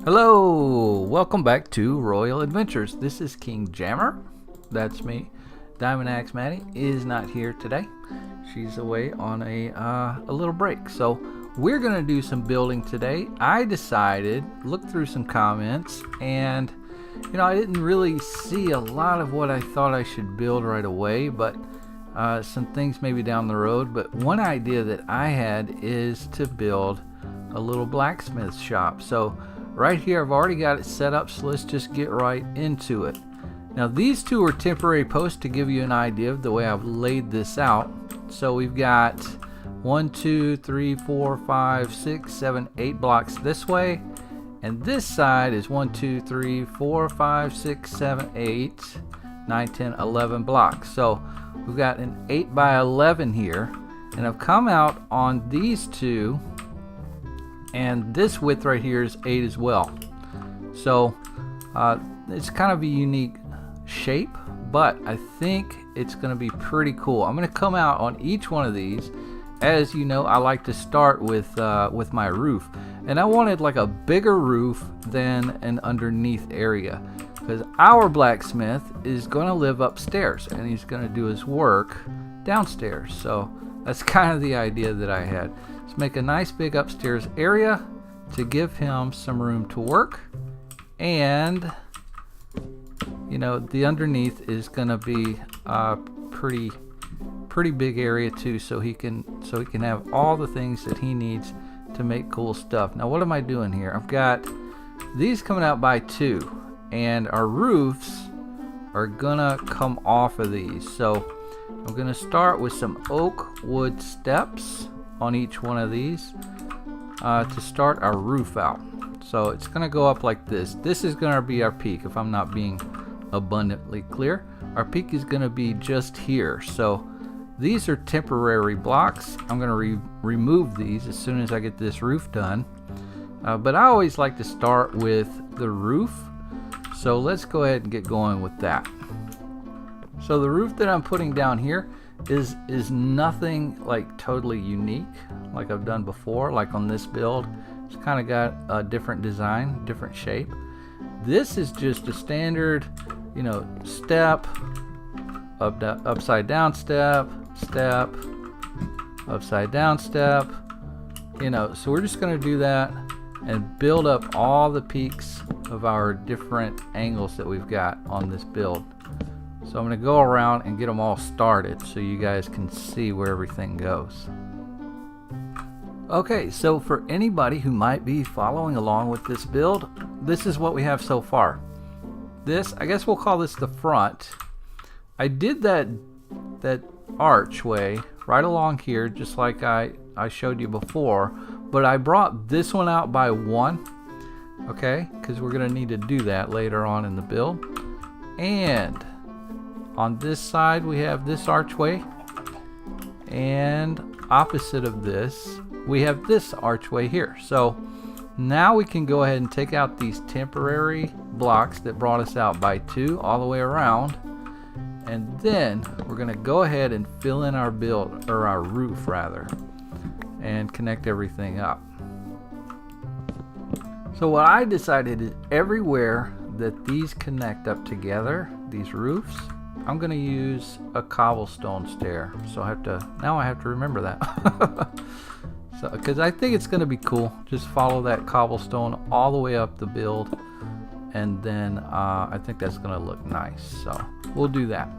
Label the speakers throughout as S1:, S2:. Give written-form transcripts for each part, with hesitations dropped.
S1: Hello, welcome back to Royal Adventures. This is King Jammer. That's me. Diamond Axe Maddie is not here today. She's away on a little break. So we're gonna do some building today. I decided, looked through some comments, and I didn't really see a lot of what I thought I should build right away, but some things maybe down the road. But one idea that I had is to build a little blacksmith shop. So right here I've already got it set up, so let's just get right into it. Now these two are temporary posts to give you an idea of the way I've laid this out. So we've got 1, 2, 3, 4, 5, 6, 7, 8 blocks this way, and this side is 1, 2, 3, 4, 5, 6, 7, 8, 9, 10, 11 blocks. So we've got an 8 by 11 here, and I've come out on these two, and this width right here is 8 as well. So it's kind of a unique shape, but I think it's going to be pretty cool. I'm going to come out on each one of these. As you know, I like to start with my roof, and I wanted like a bigger roof than an underneath area, because our blacksmith is going to live upstairs and he's going to do his work downstairs. So that's kind of the idea that I had. Let's make a nice big upstairs area to give him some room to work, and the underneath is going to be a pretty big area too, so he can have all the things that he needs to make cool stuff. Now what am I doing here? I've got these coming out by 2, and our roofs are gonna come off of these. So I'm gonna start with some oak wood steps on each one of these to start our roof out. So it's gonna go up like this. This is gonna be our peak, if I'm not being abundantly clear. Our peak is gonna be just here. So these are temporary blocks. I'm gonna remove these as soon as I get this roof done. But I always like to start with the roof. So let's go ahead and get going with that. So the roof that I'm putting down here is nothing like totally unique like I've done before. Like on this build, it's kind of got a different design, different shape. This is just a standard, step, upside down step, step, upside down step. So we're just going to do that and build up all the peaks of our different angles that we've got on this build. So I'm going to go around and get them all started so you guys can see where everything goes. Okay, so for anybody who might be following along with this build, this is what we have so far. This, I guess we'll call this the front. I did that archway right along here, just like I showed you before, but I brought this one out by 1, okay, because we're going to need to do that later on in the build. And on this side we have this archway, and opposite of this we have this archway here. So now we can go ahead and take out these temporary blocks that brought us out by 2 all the way around, and then we're going to go ahead and fill in our build, or our roof rather, and connect everything up. So what I decided is everywhere that these connect up together, these roofs, I'm going to use a cobblestone stair. So I have to remember that. So, because I think it's going to be cool. Just follow that cobblestone all the way up the build, and then I think that's going to look nice. So we'll do that.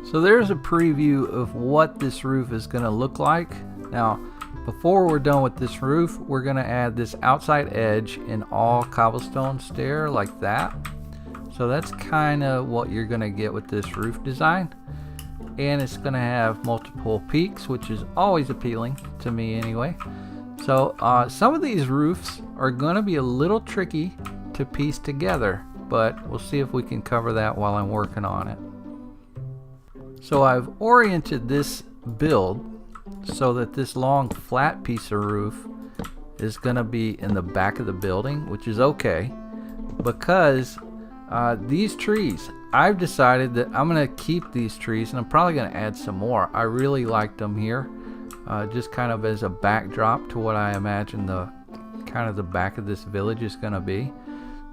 S1: So there's a preview of what this roof is going to look like. Now, before we're done with this roof, we're going to add this outside edge in all cobblestone stair like that. So that's kind of what you're going to get with this roof design. And it's going to have multiple peaks, which is always appealing to me anyway. So some of these roofs are going to be a little tricky to piece together, but we'll see if we can cover that while I'm working on it. So I've oriented this build so that this long flat piece of roof is going to be in the back of the building, which is okay, because these trees, I've decided that I'm going to keep these trees, and I'm probably going to add some more. I really liked them here, just kind of as a backdrop to what I imagine the kind of the back of this village is going to be.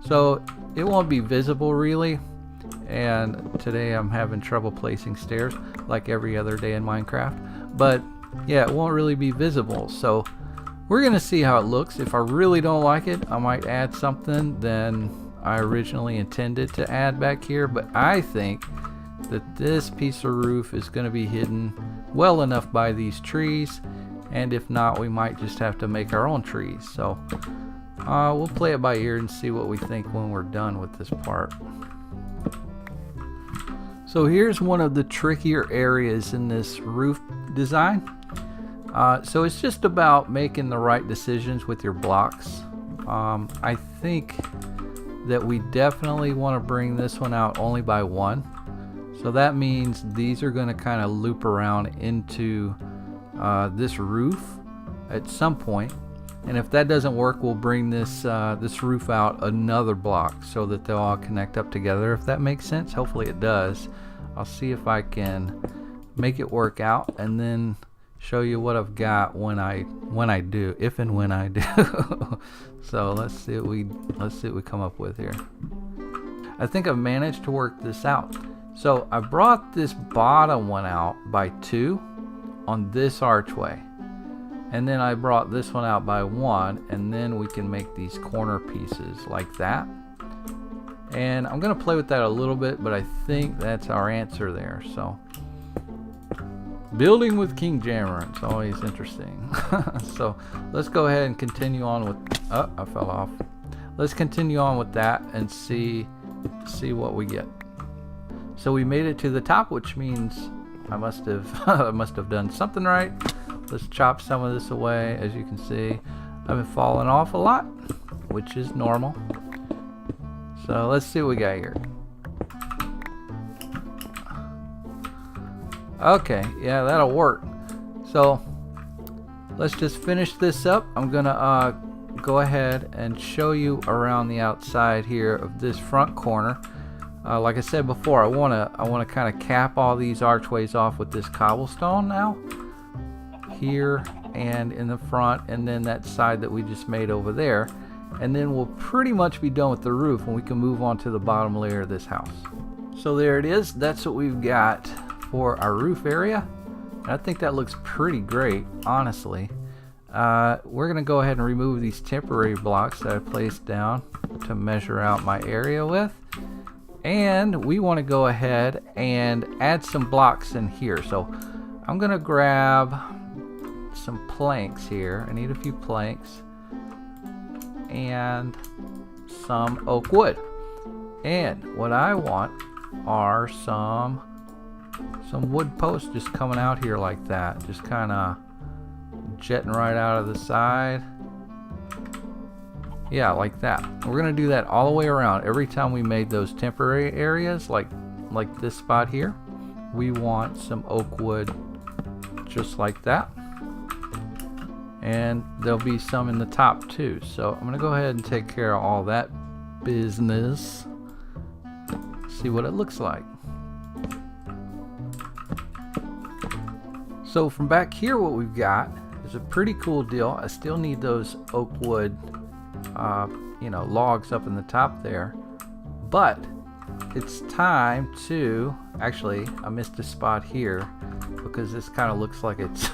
S1: So it won't be visible really, and today I'm having trouble placing stairs like every other day in Minecraft, but yeah, it won't really be visible. So we're gonna see how it looks. If I really don't like it, I might add something than I originally intended to add back here, but I think that this piece of roof is going to be hidden well enough by these trees, and if not, we might just have to make our own trees. So we'll play it by ear and see what we think when we're done with this part. So here's one of the trickier areas in this roof design. So it's just about making the right decisions with your blocks. I think that we definitely want to bring this one out only by one. So that means these are going to kind of loop around into this roof at some point. And if that doesn't work, we'll bring this this roof out another block so that they'll all connect up together, if that makes sense. Hopefully it does. I'll see if I can make it work out and then show you what I've got when I do, if and when I do. So let's see what we come up with here. I think I've managed to work this out. So I brought this bottom one out by 2 on this archway, and then I brought this one out by 1, and then we can make these corner pieces like that. And I'm gonna play with that a little bit, but I think that's our answer there. So building with King Jammer, it's always interesting. So let's go ahead and continue on with, oh, I fell off. Let's continue on with that and see what we get. So we made it to the top, which means I must have I must have done something right. Let's chop some of this away. As you can see, I've been falling off a lot, which is normal. So let's see what we got here. Okay, yeah, that'll work. So let's just finish this up. I'm gonna go ahead and show you around the outside here of this front corner. Like I said before, I wanna kind of cap all these archways off with this cobblestone now, here and in the front, and then that side that we just made over there, and then we'll pretty much be done with the roof and we can move on to the bottom layer of this house. So there it is. That's what we've got for our roof area. I think that looks pretty great, honestly. We're gonna go ahead and remove these temporary blocks that I placed down to measure out my area with, and we want to go ahead and add some blocks in here. So I'm gonna grab some planks here. I need a few planks and some oak wood, and what I want are some wood posts just coming out here like that, just kind of jetting right out of the side. Yeah, like that. We're gonna do that all the way around. Every time we made those temporary areas, like this spot here, we want some oak wood just like that, and there'll be some in the top too. So I'm gonna go ahead and take care of all that business. See what it looks like. So from back here, what we've got is a pretty cool deal. I still need those oak wood logs up in the top there, but it's time to, actually I missed a spot here because this kind of looks like it's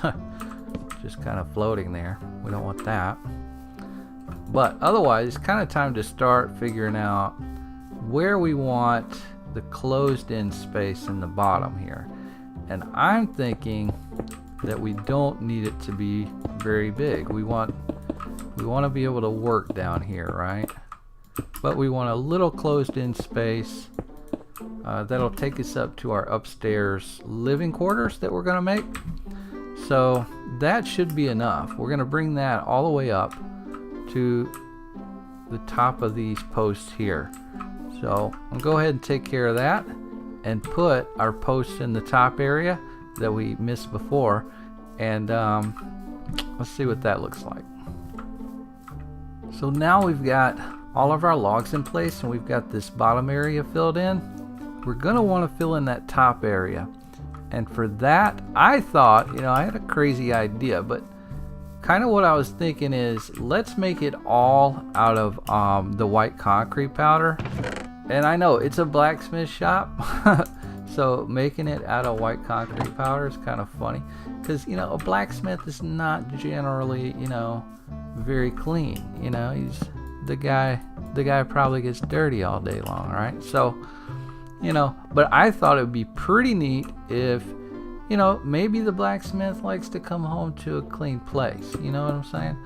S1: just kind of floating there. We don't want that, but otherwise it's kind of time to start figuring out where we want the closed in space in the bottom here. And I'm thinking that we don't need it to be very big. We want to be able to work down here, right? But we want a little closed in space that'll take us up to our upstairs living quarters that we're going to make. So that should be enough. We're going to bring that all the way up to the top of these posts here. So I'll go ahead and take care of that and put our posts in the top area that we missed before, and let's see what that looks like. So now we've got all of our logs in place and we've got this bottom area filled in. We're gonna want to fill in that top area, and for that I thought, I had a crazy idea, but kind of what I was thinking is, let's make it all out of the white concrete powder. And I know it's a blacksmith shop, so making it out of white concrete powder is kind of funny, because you know, a blacksmith is not generally, you know, very clean. You know, he's the guy probably gets dirty all day long, right? So, you know, but I thought it would be pretty neat if, you know, maybe the blacksmith likes to come home to a clean place. You know what I'm saying?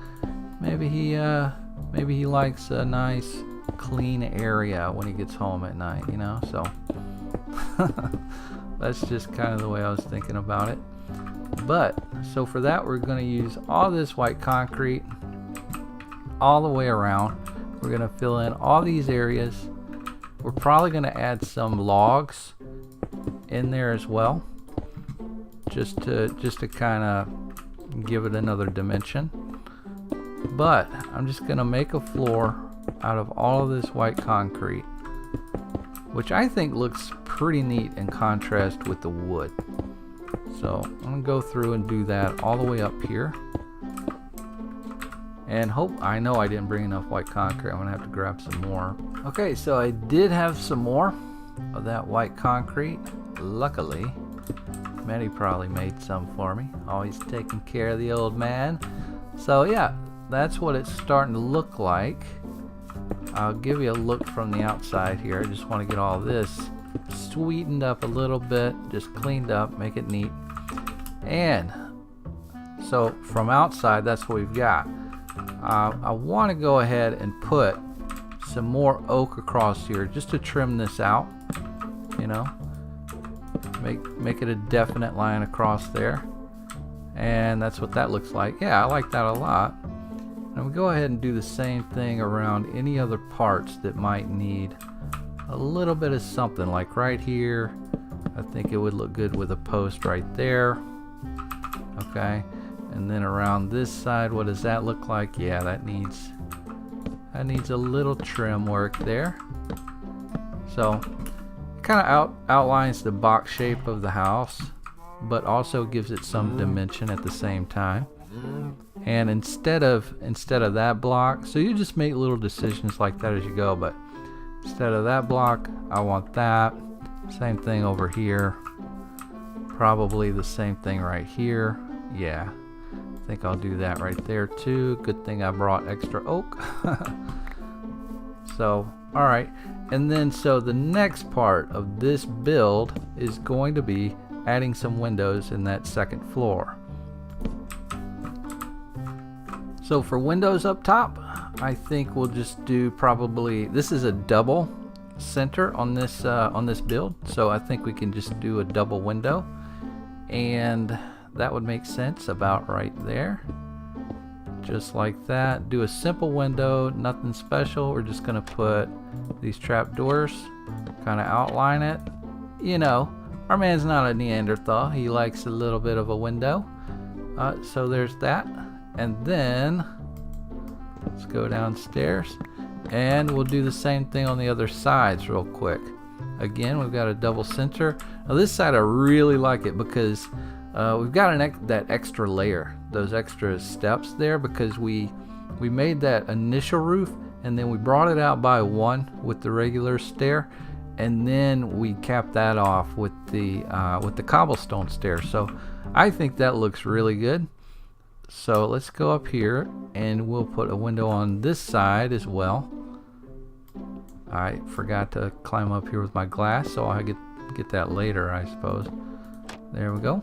S1: Maybe he likes a nice clean area when he gets home at night, you know? So that's just kind of the way I was thinking about it. But so for that, we're going to use all this white concrete all the way around. We're going to fill in all these areas. We're probably going to add some logs in there as well, just to kind of give it another dimension. But I'm just going to make a floor out of all of this white concrete, which I think looks pretty neat in contrast with the wood. So I'm going to go through and do that all the way up here. And I know I didn't bring enough white concrete. I'm going to have to grab some more. Okay, so I did have some more of that white concrete. Luckily, Maddie probably made some for me. Always taking care of the old man. So yeah, that's what it's starting to look like. I'll give you a look from the outside here. I just want to get all this sweetened up a little bit, just cleaned up, make it neat. And so from outside, that's what we've got. I want to go ahead and put some more oak across here just to trim this out, you know, make it a definite line across there. And that's what that looks like. Yeah, I like that a lot. And we go ahead and do the same thing around any other parts that might need a little bit of something, like right here. I think it would look good with a post right there. Okay, and then around this side, what does that look like? Yeah, that needs a little trim work there. So kind of outlines the box shape of the house, but also gives it some dimension at the same time. And instead of that block, so you just make little decisions like that as you go, but instead of that block, I want that. Same thing over here. Probably the same thing right here. Yeah, I think I'll do that right there too. Good thing I brought extra oak. So, alright. And then so the next part of this build is going to be adding some windows in that second floor. So for windows up top, I think we'll just do probably, this is a double center on this build, so I think we can just do a double window, and that would make sense about right there, just like that. Do a simple window, nothing special. We're just gonna put these trap doors, kind of outline it. You know, our man's not a Neanderthal, he likes a little bit of a window. So there's that. And then let's go downstairs and we'll do the same thing on the other sides real quick. Again, we've got a double center. Now this side I really like it because we've got that extra layer, those extra steps there, because we made that initial roof and then we brought it out by one with the regular stair, and then we capped that off with the cobblestone stair. So I think that looks really good. So let's go up here and we'll put a window on this side as well. I forgot to climb up here with my glass, so I'll get that later, I suppose. There we go.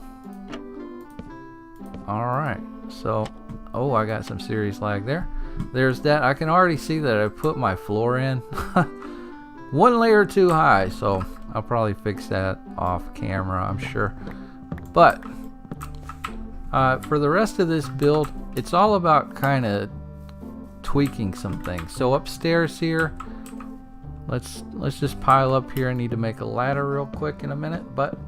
S1: Alright, so, oh, I got some serious lag there. There's that. I can already see that I put my floor in one layer too high, so I'll probably fix that off camera, I'm sure. But for the rest of this build, it's all about kind of tweaking some things. So upstairs here, let's just pile up here. I need to make a ladder real quick in a minute, but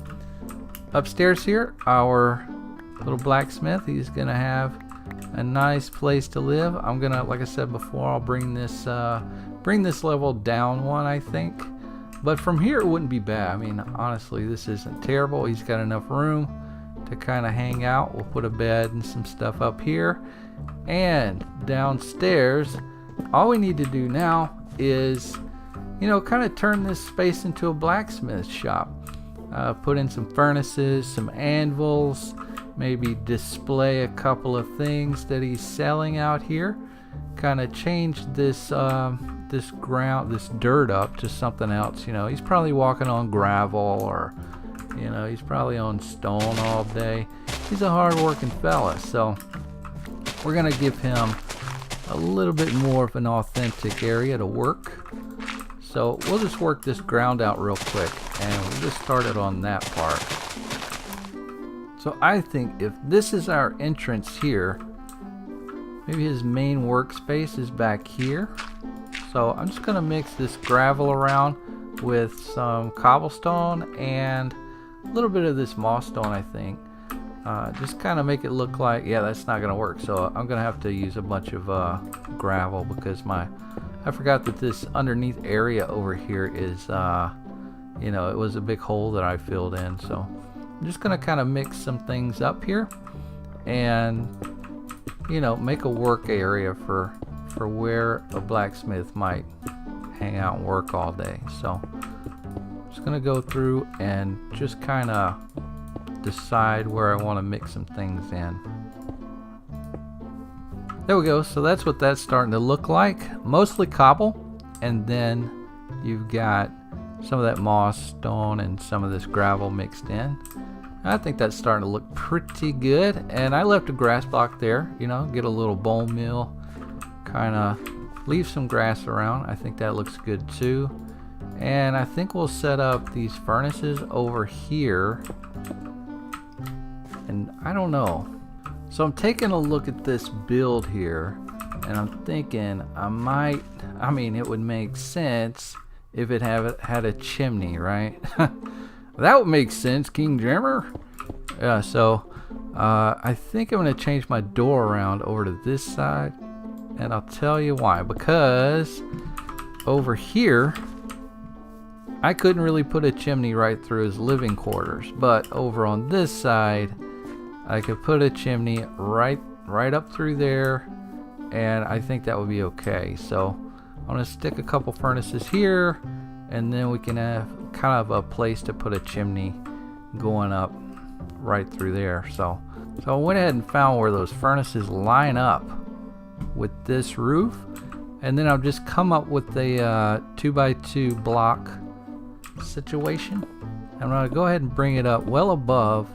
S1: upstairs here, our little blacksmith, he's gonna have a nice place to live. I'm gonna, like I said before, I'll bring this level down one, I think. But from here it wouldn't be bad. I mean, honestly, this isn't terrible. He's got enough room to kind of hang out. We'll put a bed and some stuff up here, And downstairs, all we need to do now is, kind of turn this space into a blacksmith shop. Put in some furnaces, some anvils, maybe display a couple of things that he's selling out here. Kind of change this this dirt up to something else. He's probably walking on gravel, or he's probably on stone all day. He's a hard-working fella, so we're gonna give him a little bit more of an authentic area to work. So we'll just work this ground out real quick, and we'll just start it on that part. So I think if this is our entrance here, maybe his main workspace is back here. So I'm just gonna mix this gravel around with some cobblestone and a little bit of this moss stone, I think. Just kind of make it look like, yeah, that's not gonna work. So I'm gonna have to use a bunch of gravel, because I forgot that this underneath area over here is, it was a big hole that I filled in. So I'm just gonna kind of mix some things up here, and make a work area for where a blacksmith might hang out and work all day. So I'm just gonna go through and just kind of decide where I want to mix some things in. There we go. So that's what that's starting to look like. Mostly cobble, and then you've got some of that moss stone and some of this gravel mixed in. I think that's starting to look pretty good. And I left a grass block there, get a little bone meal, kind of leave some grass around. I think that looks good too. And I think we'll set up these furnaces over here. And I don't know. So I'm taking a look at this build here, and I'm thinking it would make sense if it had a chimney, right? That would make sense, King Jammer. Yeah, so I think I'm going to change my door around over to this side, and I'll tell you why. Because over here, I couldn't really put a chimney right through his living quarters, but over on this side, I could put a chimney right up through there, and I think that would be okay. So I'm going to stick a couple furnaces here, and then we can have kind of a place to put a chimney going up right through there. So I went ahead and found where those furnaces line up with this roof, and then I'll just come up with a 2x2 block situation. I'm going to go ahead and bring it up well above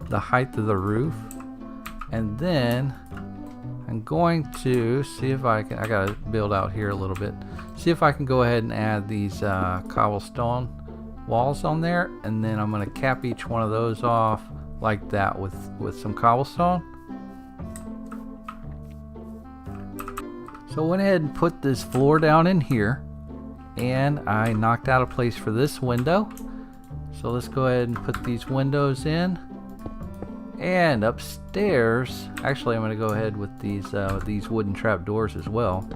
S1: the height of the roof, and then I'm going to see if I gotta build out here a little bit, see if I can go ahead and add these cobblestone walls on there, and then I'm going to cap each one of those off like that with some cobblestone. So I went ahead and put this floor down in here, and I knocked out a place for this window. So let's go ahead and put these windows in. And upstairs, actually I'm going to go ahead with these wooden trap doors as well.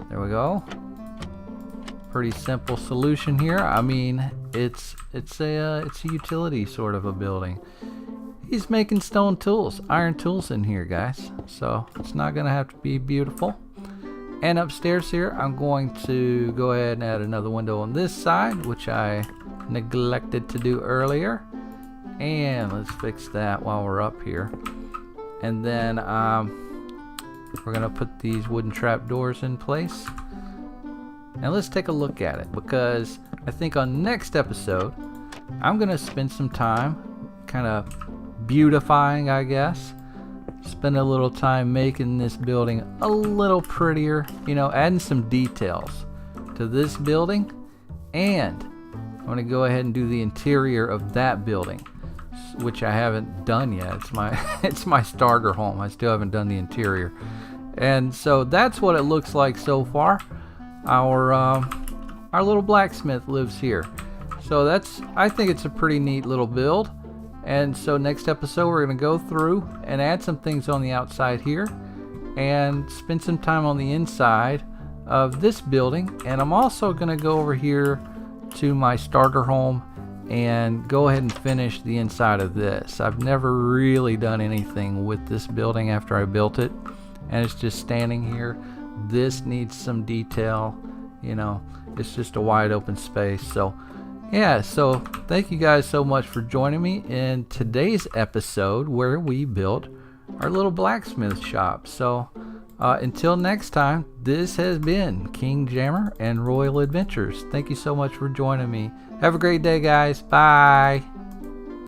S1: There we go. Pretty simple solution here. I mean, it's a utility sort of a building. He's making stone tools, iron tools in here, guys. So it's not going to have to be beautiful. And upstairs here, I'm going to go ahead and add another window on this side, which I neglected to do earlier. And let's fix that while we're up here. And then we're gonna put these wooden trap doors in place. And let's take a look at it, because I think on next episode I'm gonna spend some time kind of beautifying, I guess. Spend a little time making this building a little prettier, adding some details to this building. And I'm gonna go ahead and do the interior of that building, which I haven't done yet. It's my starter home. I still haven't done the interior. And so that's what it looks like so far. Our little blacksmith lives here. So I think it's a pretty neat little build. And so next episode we're going to go through and add some things on the outside here and spend some time on the inside of this building. And I'm also going to go over here to my starter home and go ahead and finish the inside of this. I've never really done anything with this building after I built it, and it's just standing here. This needs some detail, you know. It's just a wide open space. So yeah, so thank you guys so much for joining me in today's episode where we built our little blacksmith shop. So until next time, this has been King Jammer and Royal Adventures. Thank you so much for joining me. Have a great day, guys. Bye.